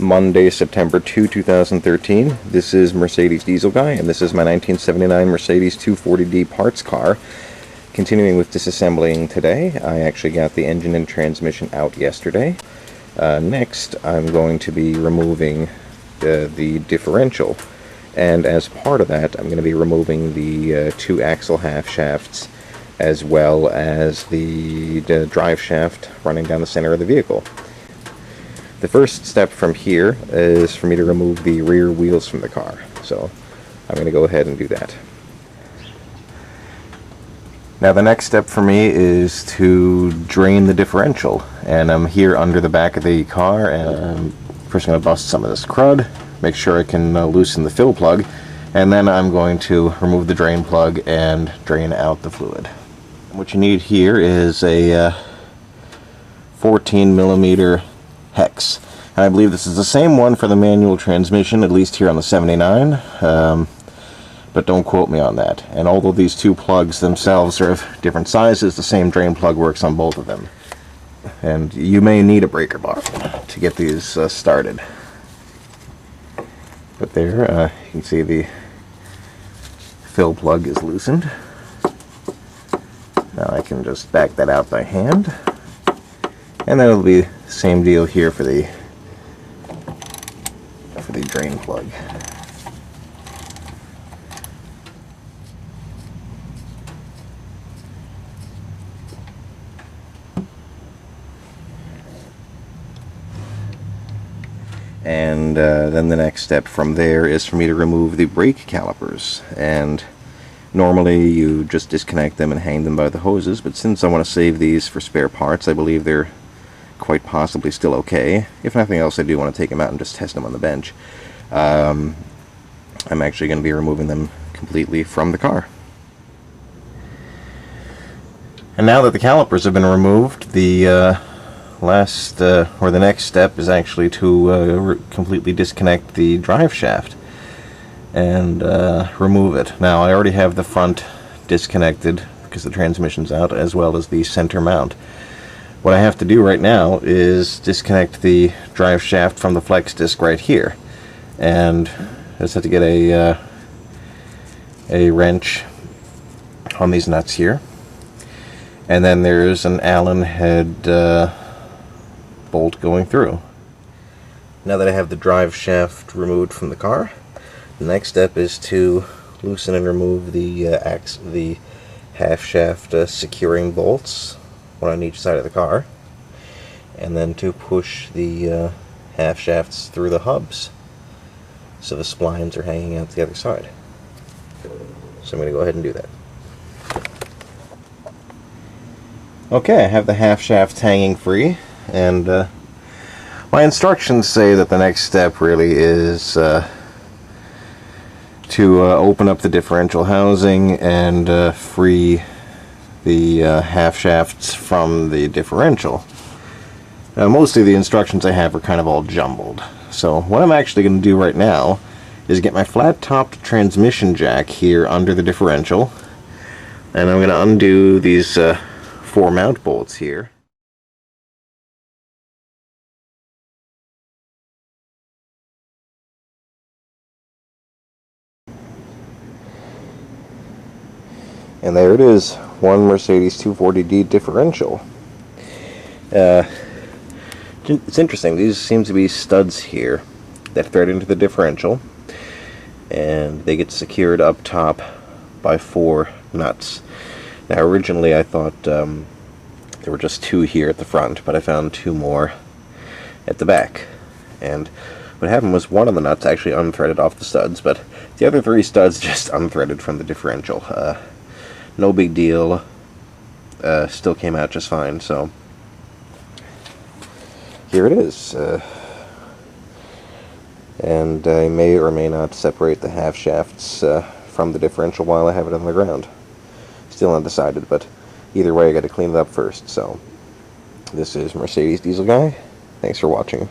Monday, September 2, 2013. This is Mercedes Diesel Guy, and this is my 1979 Mercedes 240D parts car. Continuing with disassembling today, I actually got the engine and transmission out yesterday. Next, I'm going to be removing the differential, and as part of that, I'm going to be removing the two axle half shafts, as well as the drive shaft running down the center of the vehicle. The first step from here is for me to remove the rear wheels from the car, so I'm going to go ahead and do that. Now the next step for me is to drain the differential, and I'm here under the back of the car, and first I'm going to bust some of this crud, make sure I can loosen the fill plug, and then I'm going to remove the drain plug and drain out the fluid. What you need here is a 14mm hex, and I believe this is the same one for the manual transmission, at least here on the 79, but don't quote me on that. And although these two plugs themselves are of different sizes, the same drain plug works on both of them. And you may need a breaker bar to get these started. But there, you can see the fill plug is loosened. Now I can just back that out by hand. And that'll be the same deal here for the drain plug. And then the next step from there is for me to remove the brake calipers. And normally you just disconnect them and hang them by the hoses, but since I want to save these for spare parts, I believe they're quite possibly still okay. If nothing else, I do want to take them out and just test them on the bench. I'm actually going to be removing them completely from the car. And now that the calipers have been removed, the the next step is actually to completely disconnect the drive shaft and remove it. Now I already have the front disconnected because the transmission's out, as well as the center mount. What I have to do right now is disconnect the drive shaft from the flex disc right here, and I just have to get a wrench on these nuts here, and then there's an Allen head bolt going through. Now that I have the drive shaft removed from the car, the next step is to loosen and remove the half shaft securing bolts, one on each side of the car, and then to push the half shafts through the hubs so the splines are hanging out the other side. So I'm going to go ahead and do that. Okay, I have the half shafts hanging free, and my instructions say that the next step really is to open up the differential housing and free the half shafts from the differential. Mostly the instructions I have are kind of all jumbled. So what I'm actually going to do right now is get my flat-topped transmission jack here under the differential, and I'm going to undo these 4 mount bolts here. And there it is, one Mercedes 240D differential. It's interesting, these seem to be studs here that thread into the differential, and they get secured up top by 4 nuts. Now originally I thought there were just 2 here at the front, but I found 2 more at the back. And what happened was one of the nuts actually unthreaded off the studs, but the other 3 studs just unthreaded from the differential. No big deal, still came out just fine, so here it is. And I may or may not separate the half shafts from the differential while I have it on the ground. Still undecided, but either way I got to clean it up first. So this is Mercedes Diesel Guy. Thanks for watching.